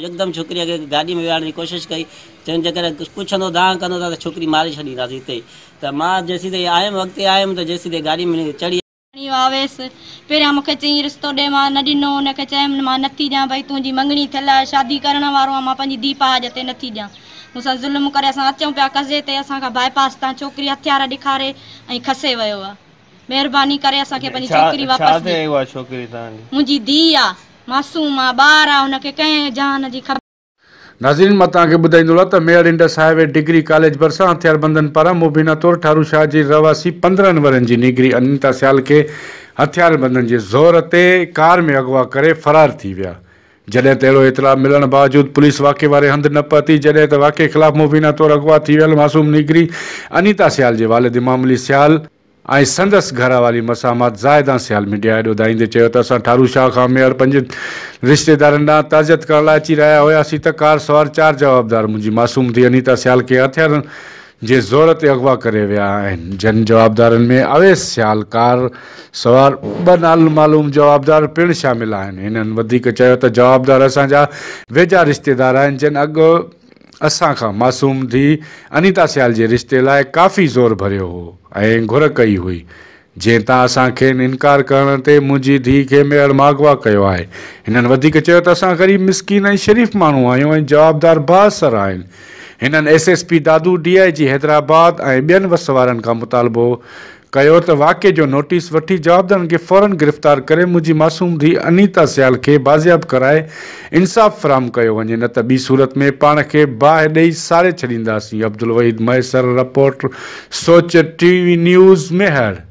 एकदम छोकिरीअ खे गाॾी में विहारण जी कोशिशि कई। चवनि जेकर पुछंदो दांह कंदो त छोकिरी मारे छॾींदासीं हिते। त मां जेसीं ताईं आयुमि अॻिते आयुमि त जेसीं ताईं गाॾी में चढ़ी आवेसि पहिरियां मूंखे चई रिश्तो ॾे, मां न ॾिनो। हुनखे चयमि मां नथी ॾियां, भई तुंहिंजी मंगणी थियल आहे, शादी करण वारो आहे, मां पंहिंजी धीउ पहाज ते नथी ॾियां। मूंसां ज़ुल्म करे असां अचूं पिया कज़े ते, असांखां बाईपास तां छोकिरी हथियार ॾेखारे ऐं खसे वियो आहे। महिरबानी करे असांखे पंहिंजी छोकिरी वापसि ॾे। मुंहिंजी धीउ आहे, मासूम आहे, ॿार आहे, हुनखे कंहिं जान जी ख़बर। नाज़रीन, मां तव्हांखे ॿुधाईंदो त mayor Indus highway degree college भरिसां हथियारबंदनि पारां मुबीना तौरु ठारू शाह जी रहवासी 15 वरनि जी निगरी अनीता सियाल खे हथियारबंदनि जे ज़ोर ते कार में अगवा करे फरार थी विया। जॾहिं त अहिड़ो इतला मिलण बावजूदि पुलिस वाक़े वारे हंधि न पहुती, जॾहिं त वाक़े ख़िलाफ़ मुबीना तौरु अगवा थी वियल मासूम निगरी अनीता सियाल जे वालिद मामूली सियाल ऐं संदसि घरवारी मसामात ज़ाहिदा सियाल मीडिया हेॾो ॿुधाईंदे चयो त असां ठारू शाह खां मेयर 5 रिश्तेदारनि ॾांहुं ताज़ियत करण लाइ अची रहिया हुआसीं त कार सवार 4 जवाबदार मुंहिंजी मासूम थी अनीता सियाल खे हथियारनि जे ज़ोर ते अगवा करे विया आहिनि। जन जवाबदारनि में अवेस सियाल, कार सवार 2 नामालूम जवाबदार पिणु शामिल आहिनि। हिननि वधीक चयो त जवाबदार असांजा वेझा रिश्तेदार आहिनि जिन अॻु असांखां मासूम थी अनीता सियाल जे रिश्ते लाइ काफ़ी ज़ोर भरियो हो ऐं घुर कई हुई, जंहिं तां असांखे इनकार करण ते मुंहिंजी धीउ खे मेयर मां अगवा कयो आहे। हिननि वधीक चयो त असां ग़रीब मिसकीन ऐं शरीफ़ माण्हू आहियूं ऐं जवाबदार बासर आहिनि। हिननि SSP दादू, DIG हैदराबाद ऐं ॿियनि वस वारनि खां मुतालबो कयो त वाक़े जो नोटिस वठी जवाबदारनि खे फ़ौरन गिरफ़्तार करे मुंहिंजी मासूम धीउ अनीता सियाल खे बाज़ियाब कराए इंसाफ़ फ़राहम कयो वञे, न त ॿी सूरत में पाण खे बाहि ॾेई साड़े छॾींदासीं। अब्दुल वहीद मैसर, रिपोर्ट सोच TV न्यूज़, मेहर।